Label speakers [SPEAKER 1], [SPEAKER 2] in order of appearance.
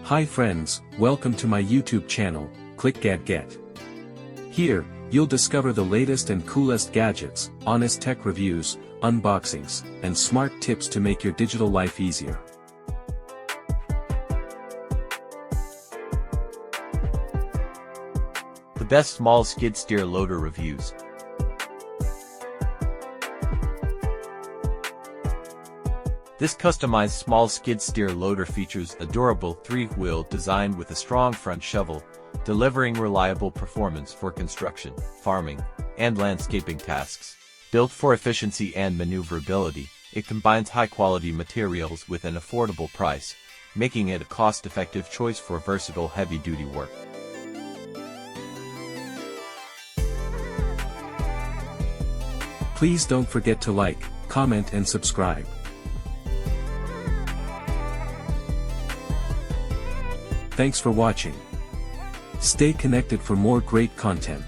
[SPEAKER 1] Hi friends, welcome to my YouTube channel, clickgatget. Here, you'll discover the latest and coolest gadgets, honest tech reviews, unboxings, and smart tips to make your digital life easier.
[SPEAKER 2] The best small skid steer loader reviews. This customized small skid steer loader features a durable 3-wheel design with a strong front shovel, delivering reliable performance for construction, farming, and landscaping tasks. Built for efficiency and maneuverability, it combines high-quality materials with an affordable price, making it a cost-effective choice for versatile heavy-duty work.
[SPEAKER 1] Please don't forget to like, comment and subscribe. Thanks for watching. Stay connected for more great content.